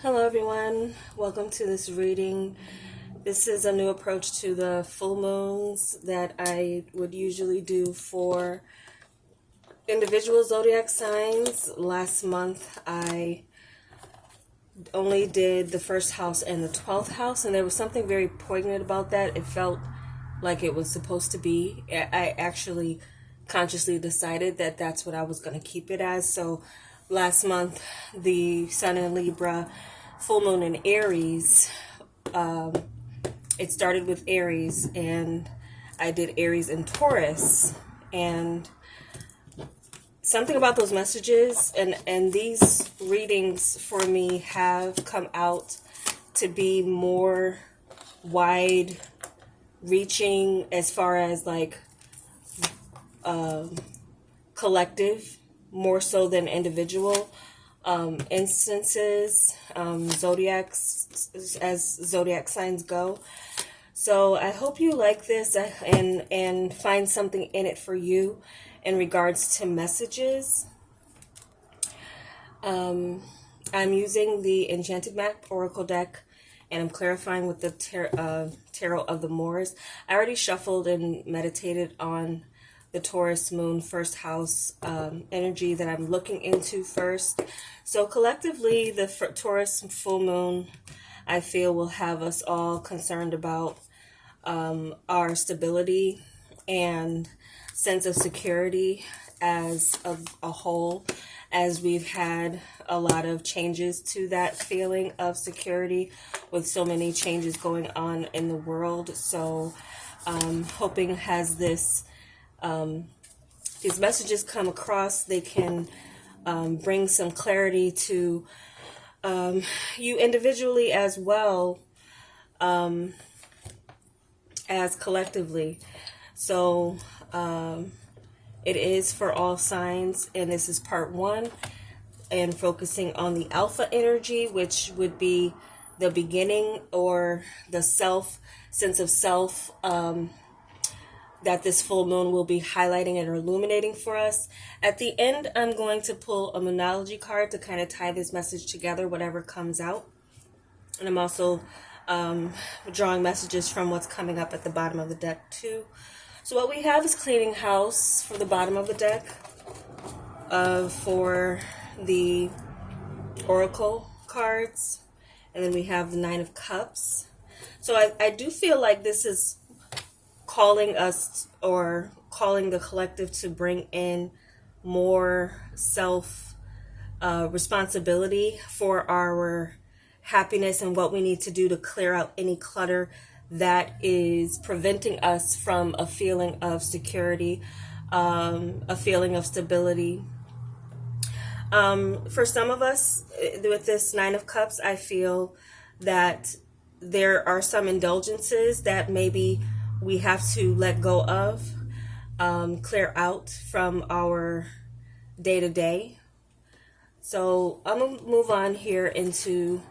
Hello everyone, welcome to this reading. This is a new approach to the full moons that I would usually do for individual zodiac signs. Last month I only did the first house and the 12th house, and there was something very poignant about that. It felt like it was supposed to be. I actually consciously decided that that's what I was going to keep it as. So last month, the Sun in Libra, full moon in Aries, it started with Aries, and I did Aries and Taurus, and something about those messages and these readings for me have come out to be more wide reaching as far as like collective, more so than individual instances, zodiacs, as zodiac signs go. So I hope you like this and find something in it for you in regards to messages. I'm using the Enchanted Map Oracle deck, and I'm clarifying with the Tarot of the Moors. I already shuffled and meditated on the Taurus moon first house energy that I'm looking into first. So collectively, the Taurus full moon, I feel, will have us all concerned about our stability and sense of security as a whole, as we've had a lot of changes to that feeling of security with so many changes going on in the world. So hoping as these messages come across, they can bring some clarity to you individually as well as collectively. So it is for all signs, and this is part one, and focusing on the alpha energy, which would be the beginning or the sense of self that this full moon will be highlighting and illuminating for us. At the end, I'm going to pull a Moonology card to kind of tie this message together, whatever comes out. And I'm also drawing messages from what's coming up at the bottom of the deck too. So what we have is cleaning house for the bottom of the deck for the Oracle cards. And then we have the Nine of Cups. So I do feel like this is calling us, or calling the collective, to bring in more self responsibility for our happiness and what we need to do to clear out any clutter that is preventing us from a feeling of security, a feeling of stability. For some of us, with this Nine of Cups, I feel that there are some indulgences that maybe we have to let go of, clear out from our day-to-day. So I'm going to move on here into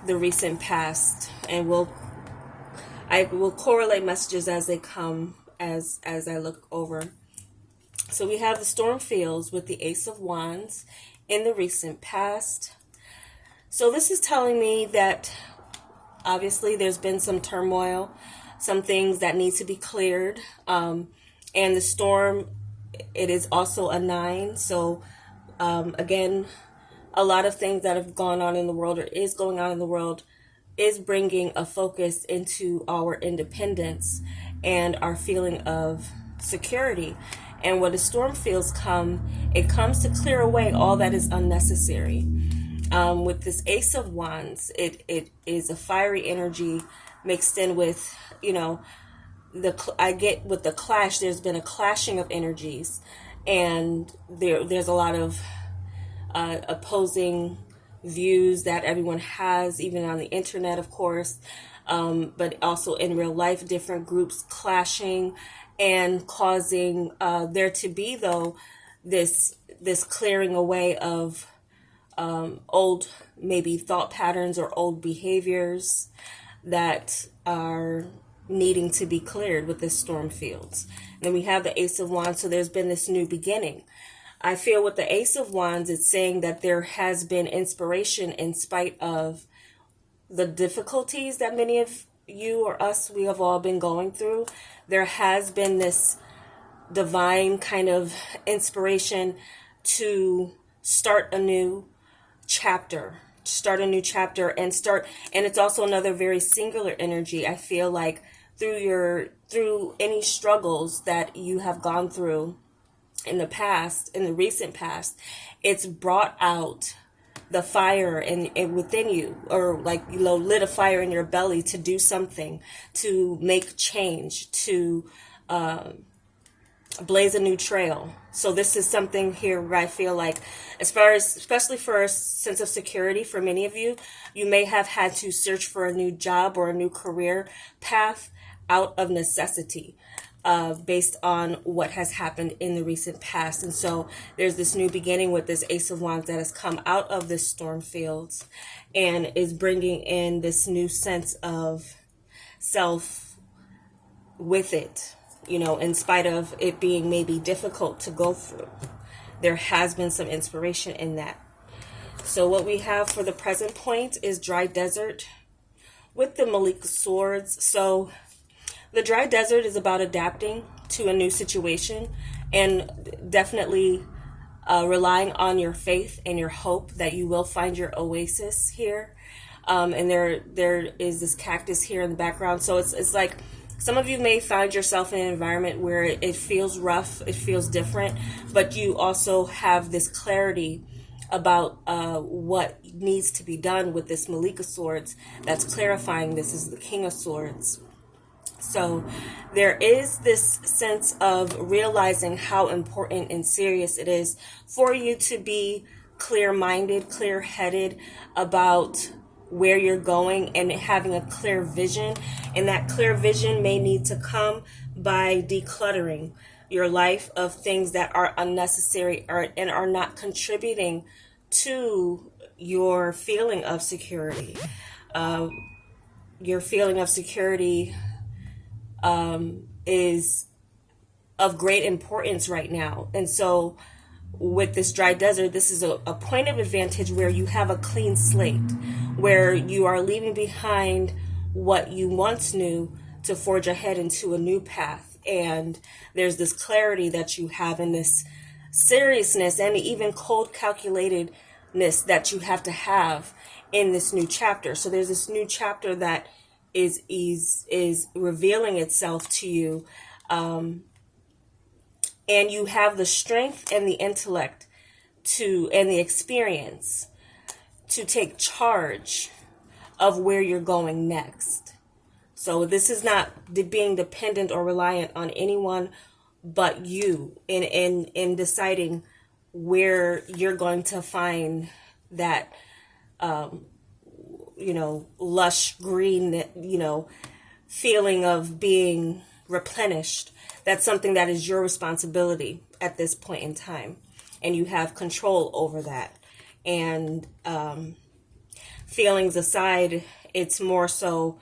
the recent past, and I will correlate messages as they come as I look over. So we have the Storm Fields with the Ace of Wands in the recent past. So this is telling me that obviously there's been some turmoil, some things that need to be cleared. And the storm, it is also a 9. So again, a lot of things that have gone on in the world, or is going on in the world, is bringing a focus into our independence and our feeling of security. And when the storm feels come, it comes to clear away all that is unnecessary. With this Ace of Wands, it is a fiery energy mixed in with, I get with the clash, there's been a clashing of energies, and there's a lot of opposing views that everyone has, even on the internet, of course, but also in real life, different groups clashing and causing there to be, though, this clearing away of old maybe thought patterns or old behaviors that are needing to be cleared with this storm fields. And then we have the Ace of Wands, so there's been this new beginning. I feel with the Ace of Wands, it's saying that there has been inspiration in spite of the difficulties that many of you or us, we have all been going through. There has been this divine kind of inspiration to start a new chapter, and it's also another very singular energy. I feel like through any struggles that you have gone through in the recent past, it's brought out the fire in within you, or like, lit a fire in your belly to do something, to make change, to blaze a new trail. So this is something here where I feel like, especially for a sense of security, for many of you, you may have had to search for a new job or a new career path out of necessity, based on what has happened in the recent past. And so there's this new beginning with this Ace of Wands that has come out of this storm fields and is bringing in this new sense of self with it, in spite of it being maybe difficult to go through. There has been some inspiration in that. So what we have for the present point is dry desert with the Malik swords. So the dry desert is about adapting to a new situation and definitely relying on your faith and your hope that you will find your oasis here. And there is this cactus here in the background. So it's like some of you may find yourself in an environment where it feels rough, it feels different, but you also have this clarity about what needs to be done with this Malika Swords that's clarifying. This is the King of Swords. So there is this sense of realizing how important and serious it is for you to be clear-minded, clear-headed about where you're going and having a clear vision. And that clear vision may need to come by decluttering your life of things that are unnecessary and are not contributing to your feeling of security. Your feeling of security is of great importance right now. And so with this dry desert, this is a point of advantage where you have a clean slate, where you are leaving behind what you once knew to forge ahead into a new path. And there's this clarity that you have, in this seriousness and even cold calculatedness that you have to have in this new chapter. So there's this new chapter that is revealing itself to you, and you have the strength and the intellect and the experience to take charge of where you're going next. So this is not being dependent or reliant on anyone but you in deciding where you're going to find that lush green, feeling of being replenished. That's something that is your responsibility at this point in time. And you have control over that. And feelings aside, it's more so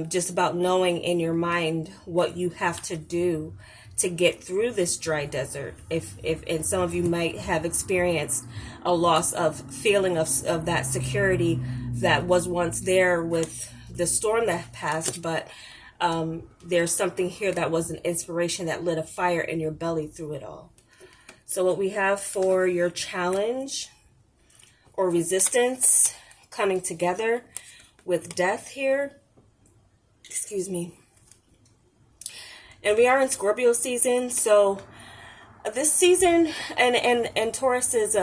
just about knowing in your mind what you have to do to get through this dry desert. And some of you might have experienced a loss of feeling of that security that was once there with the storm that passed, but there's something here that was an inspiration that lit a fire in your belly through it all. So what we have for your challenge or resistance coming together with death here, excuse me. And we are in Scorpio season, so this season, and Taurus is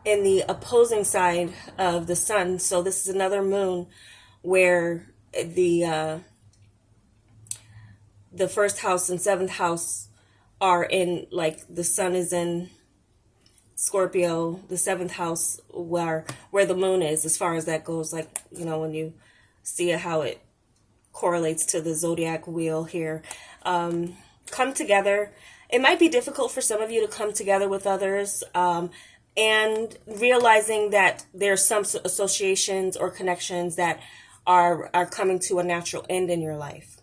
in the opposing side of the sun. So this is another moon where the first house and seventh house are in, like, the sun is in Scorpio, the seventh house where the moon is, as far as that goes, like, when you see how it correlates to the zodiac wheel here. Come together. It might be difficult for some of you to come together with others, and realizing that there's some associations or connections that are coming to a natural end in your life.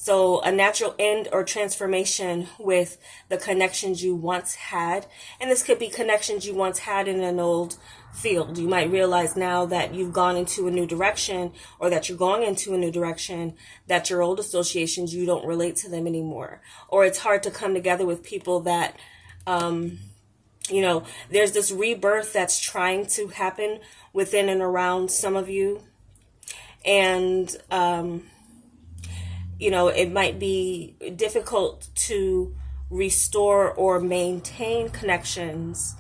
So a natural end or transformation with the connections you once had. And this could be connections you once had in an old field. You might realize now that you've gone into a new direction, or that you're going into a new direction, that your old associations, you don't relate to them anymore. Or it's hard to come together with people that, there's this rebirth that's trying to happen within and around some of you. And, it might be difficult to restore or maintain connections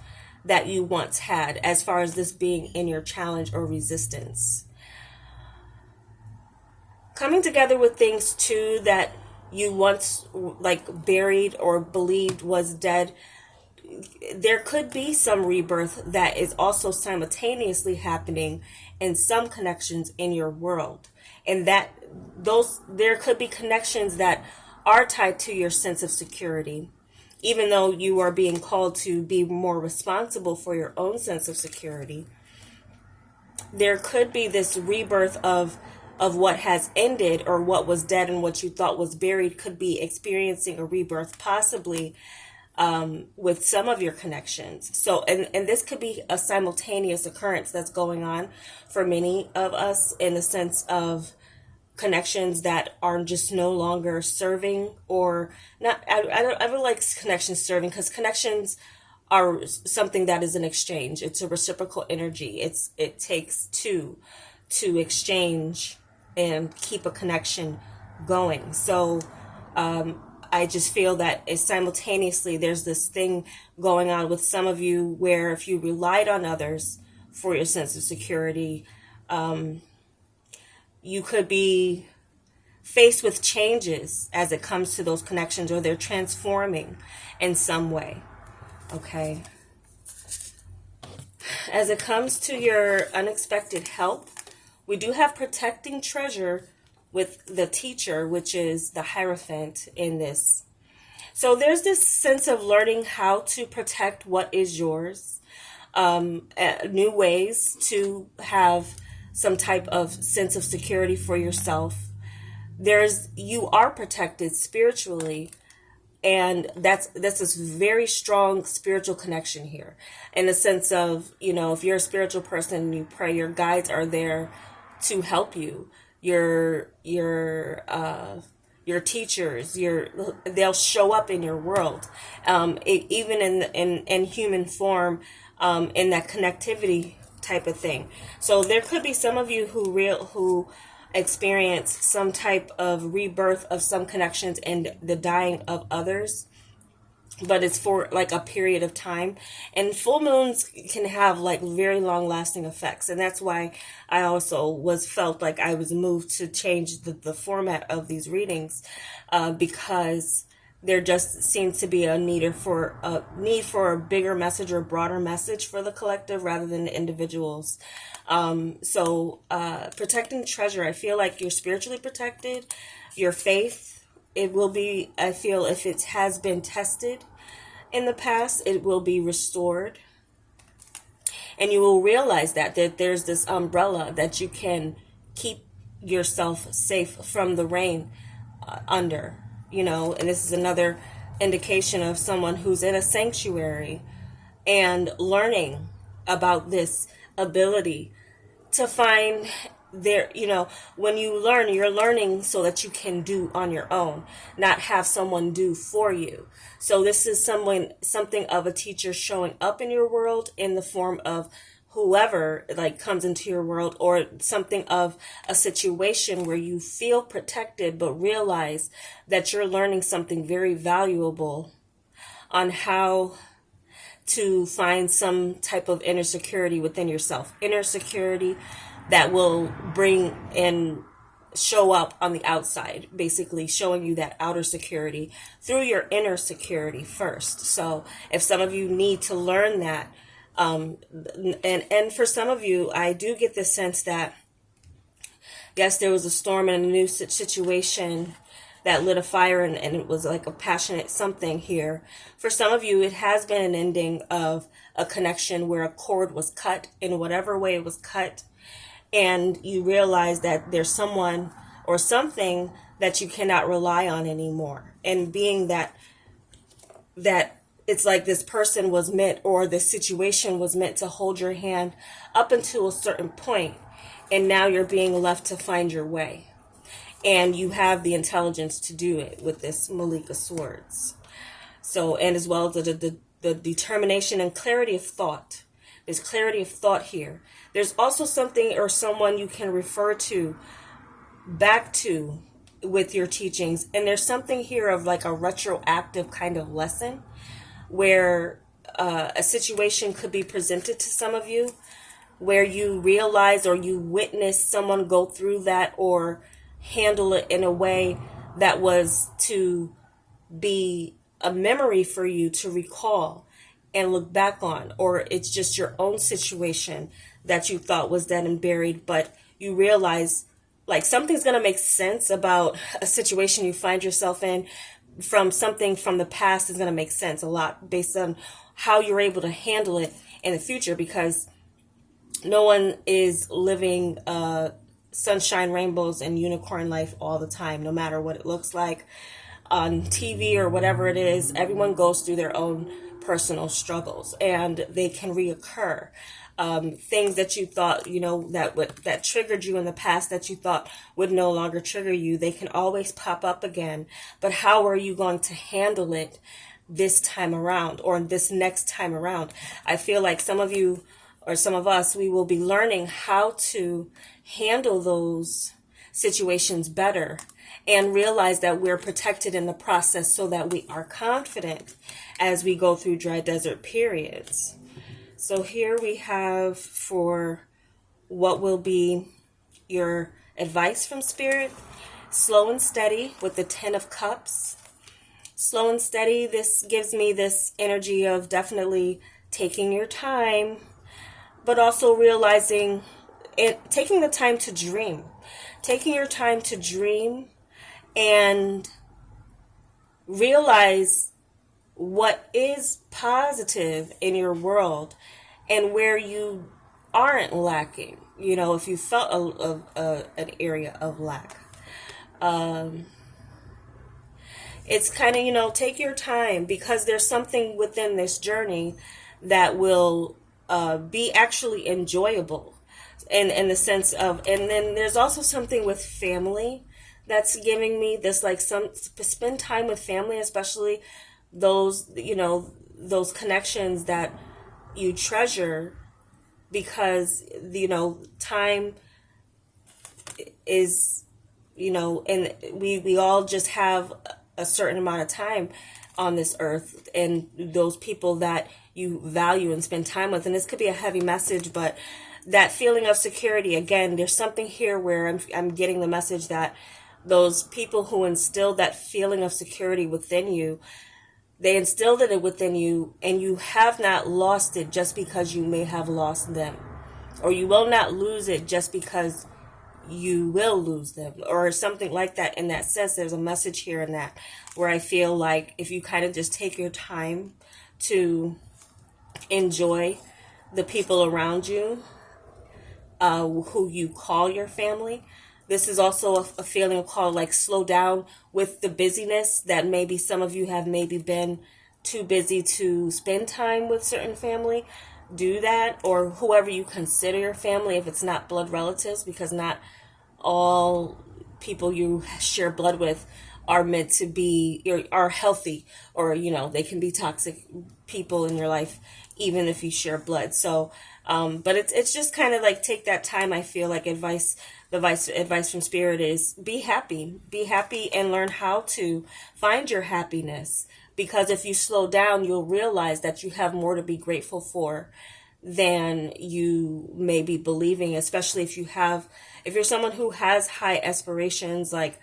that you once had, as far as this being in your challenge or resistance. Coming together with things too that you once buried or believed was dead. There could be some rebirth that is also simultaneously happening in some connections in your world. And there could be connections that are tied to your sense of security, even though you are being called to be more responsible for your own sense of security. There could be this rebirth of what has ended, or what was dead and what you thought was buried could be experiencing a rebirth, possibly with some of your connections. So, and this could be a simultaneous occurrence that's going on for many of us, in the sense of connections that are just no longer serving, or not. I don't like connections serving, because connections are something that is an exchange. It's a reciprocal energy. It takes two to exchange and keep a connection going. So, I just feel that simultaneously there's this thing going on with some of you, where if you relied on others for your sense of security, you could be faced with changes as it comes to those connections, or they're transforming in some way. Okay. As it comes to your unexpected help, we do have protecting treasure with the teacher, which is the Hierophant in this. So there's this sense of learning how to protect what is yours, new ways to have some type of sense of security for yourself. You are protected spiritually, and that's this very strong spiritual connection here, in the sense of, if you're a spiritual person and you pray, your guides are there to help you. Your teachers, they'll show up in your world, even in human form, in that connectivity type of thing. So there could be some of you who experience some type of rebirth of some connections and the dying of others, but it's for like a period of time. And full moons can have very long lasting effects. And that's why I also felt like I was moved to change the format of these readings, because there just seems to be a need for a bigger message, or a broader message for the collective rather than the individuals. So protecting treasure, I feel like you're spiritually protected. Your faith, it will be, I feel, if it has been tested in the past, it will be restored. And you will realize that there's this umbrella that you can keep yourself safe from the rain under, and this is another indication of someone who's in a sanctuary and learning about this ability to find when you learn, you're learning so that you can do on your own, not have someone do for you. So this is something of a teacher showing up in your world in the form of whoever comes into your world, or something of a situation where you feel protected, but realize that you're learning something very valuable on how to find some type of inner security within yourself. Inner security that will bring and show up on the outside, basically showing you that outer security through your inner security first. So if some of you need to learn that, and for some of you, I do get the sense that, yes, there was a storm and a new situation that lit a fire, and it was like a passionate something here. For some of you, it has been an ending of a connection where a cord was cut in whatever way it was cut, and you realize that there's someone or something that you cannot rely on anymore. And being that it's like this person was meant, or this situation was meant to hold your hand up until a certain point, and now you're being left to find your way. And you have the intelligence to do it with this Malika Swords. So, and as well as the determination and clarity of thought. There's clarity of thought here. There's also something or someone you can refer to, back to, with your teachings. And there's something here of like a retroactive kind of lesson, where a situation could be presented to some of you, where you realize or you witness someone go through that or handle it in a way that was to be a memory for you to recall and look back on. Or it's just your own situation that you thought was dead and buried, but you realize like something's going to make sense about a situation you find yourself in, from something from the past is going to make sense a lot based on how you're able to handle it in the future, because no one is living sunshine, rainbows, and unicorn life all the time, no matter what it looks like on TV or whatever it is. Everyone goes through their own personal struggles, and they can reoccur. Things that you thought, that triggered you in the past that you thought would no longer trigger you, they can always pop up again. But how are you going to handle it this time around, or this next time around? I feel like some of you, or some of us, we will be learning how to handle those situations better, and realize that we're protected in the process, so that we are confident as we go through dry desert periods. So here we have for what will be your advice from Spirit: slow and steady with the 10 of Cups. Slow and steady, this gives me this energy of definitely taking your time, but also realizing it, taking the time to dream. Taking your time to dream and realize what is positive in your world and where you aren't lacking. If you felt an area of lack. It's kind of, take your time, because there's something within this journey that will be actually enjoyable in the sense of, and then there's also something with family that's giving me this, like, spend time with family, especially those connections that you treasure, because time is, and we all just have a certain amount of time on this earth, and those people that you value and spend time with. And this could be a heavy message, but that feeling of security, again, there's something here where I'm getting the message that those people who instilled that feeling of security within you, they instilled it within you, and you have not lost it just because you may have lost them. Or you will not lose it just because you will lose them, or something like that. In that sense, there's a message here in that, where I feel like if you kind of just take your time to enjoy the people around you, who you call your family. This is also a feeling of call, like, slow down with the busyness that maybe some of you have maybe been too busy to spend time with certain family. Do that, or whoever you consider your family, if it's not blood relatives, because not all people you share blood with are meant to be, or are healthy, or they can be toxic people in your life even if you share blood. So but it's just kind of like, take that time. I feel like advice from Spirit is be happy and learn how to find your happiness, because if you slow down, you'll realize that you have more to be grateful for than you may be believing, especially if you're someone who has high aspirations, like,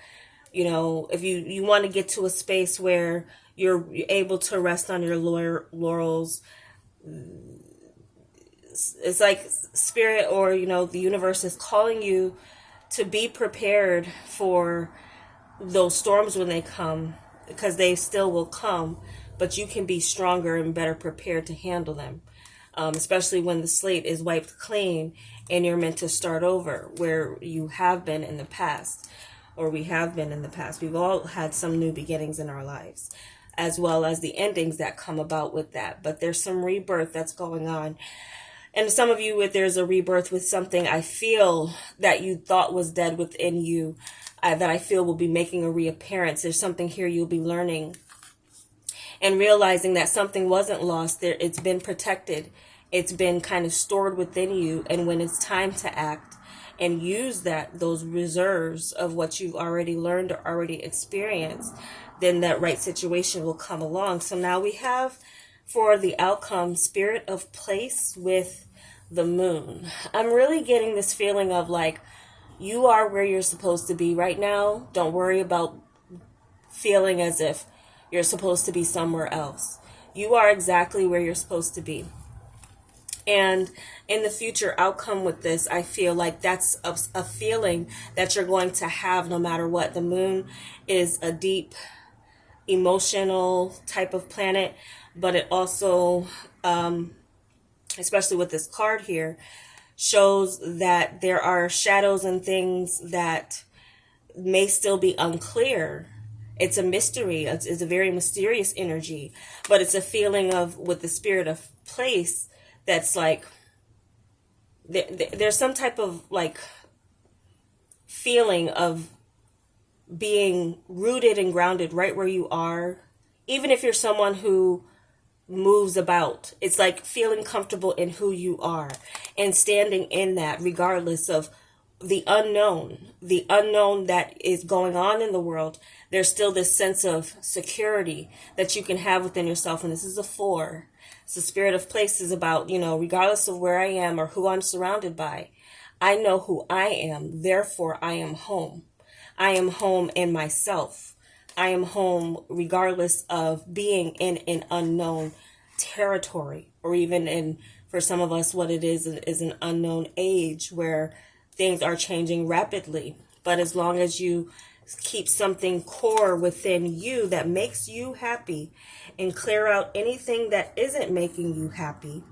if you want to get to a space where you're able to rest on your laurels. It's like Spirit, or the universe is calling you to be prepared for those storms when they come, because they still will come, but you can be stronger and better prepared to handle them, especially when the slate is wiped clean and you're meant to start over where you have been in the past. or we have been in the past. We've all had some new beginnings in our lives, as well as the endings that come about with that. But there's some rebirth that's going on. And some of you, there's a rebirth with something I feel that you thought was dead within you, that I feel will be making a reappearance. There's something here you'll be learning and realizing that something wasn't lost there. It's been protected. It's been kind of stored within you. And when it's time to act and use those reserves of what you've already learned or already experienced, then that right situation will come along. So now we have for the outcome, spirit of place with the moon. I'm really getting this feeling of like, you are where you're supposed to be right now. Don't worry about feeling as if you're supposed to be somewhere else. You are exactly where you're supposed to be. And in the future outcome with this, I feel like that's a feeling that you're going to have no matter what. The moon is a deep emotional type of planet, but it also, especially with this card here, shows that there are shadows and things that may still be unclear. It's a mystery. It's a very mysterious energy, but it's a feeling of, with the spirit of place, that's like, there's some type of like feeling of being rooted and grounded right where you are. Even if you're someone who moves about, it's like feeling comfortable in who you are and standing in that regardless of the unknown that is going on in the world. There's still this sense of security that you can have within yourself. And this is a 4. So spirit of place is about, regardless of where I am or who I'm surrounded by, I know who I am. Therefore, I am home. I am home in myself. I am home regardless of being in an unknown territory, or even for some of us, what it is an unknown age where things are changing rapidly. But as long as you keep something core within you that makes you happy and clear out anything that isn't making you happy.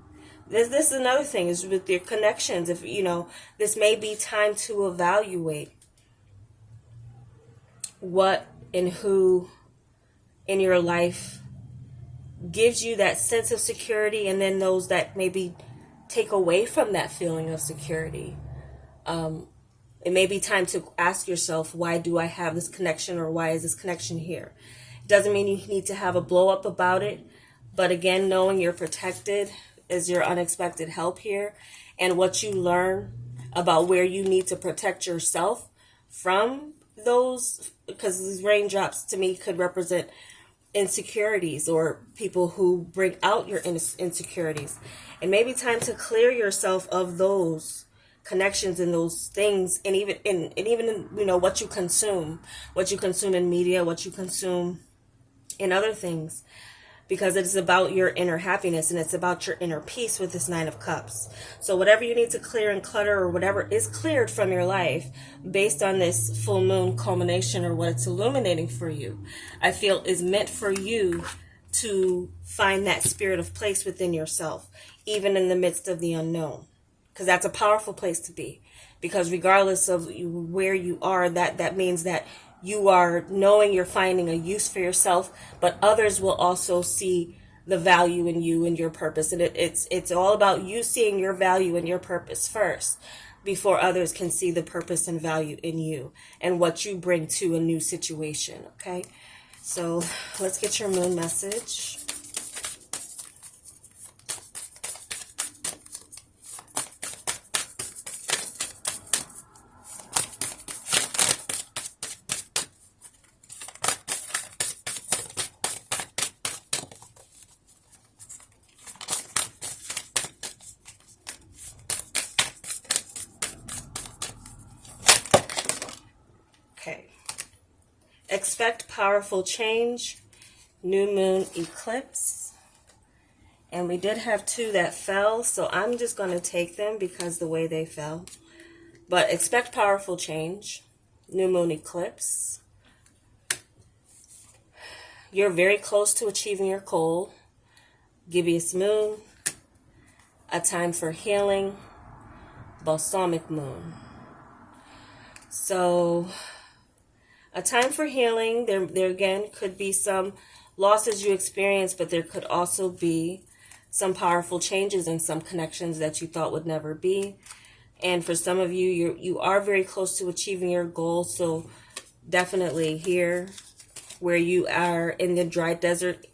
This is another thing, is with your connections. If, this may be time to evaluate what and who in your life gives you that sense of security, and then those that maybe take away from that feeling of security. It may be time to ask yourself, why do I have this connection, or why is this connection here? It doesn't mean you need to have a blow up about it, but again, knowing you're protected is your unexpected help here, and what you learn about where you need to protect yourself from those, because these raindrops to me could represent insecurities or people who bring out your insecurities. It may be time to clear yourself of those connections and those things, and even in what you consume in media, what you consume in other things, because it's about your inner happiness and it's about your inner peace with this 9 of Cups. So whatever you need to clear and clutter, or whatever is cleared from your life based on this full moon culmination, or what it's illuminating for you, I feel is meant for you to find that spirit of place within yourself, even in the midst of the unknown. Because that's a powerful place to be. Because regardless of where you are, that means that you are knowing you're finding a use for yourself, but others will also see the value in you and your purpose. And it's all about you seeing your value and your purpose first, before others can see the purpose and value in you and what you bring to a new situation. Okay, so let's get your moon message. Okay. Expect powerful change, new moon eclipse. And we did have 2 that fell, so I'm just going to take them because the way they fell. But expect powerful change, new moon eclipse. You're very close to achieving your goal. Gibbous moon, a time for healing, balsamic moon. So A time for healing. There again could be some losses you experience, but there could also be some powerful changes and some connections that you thought would never be. And for some of you, you are very close to achieving your goal. So definitely here, where you are in the dry desert,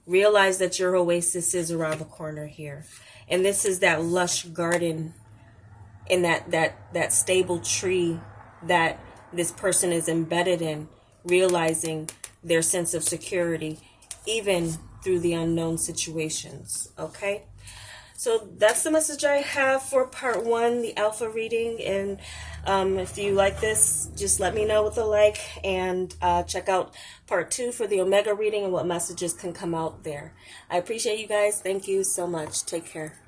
realize that your oasis is around the corner here. And this is that lush garden and that stable tree that this person is embedded in, realizing their sense of security, even through the unknown situations. Okay? So that's the message I have for part 1, the alpha reading. And if you like this, just let me know with a like, and check out part 2 for the omega reading and what messages can come out there. I appreciate you guys. Thank you so much. Take care.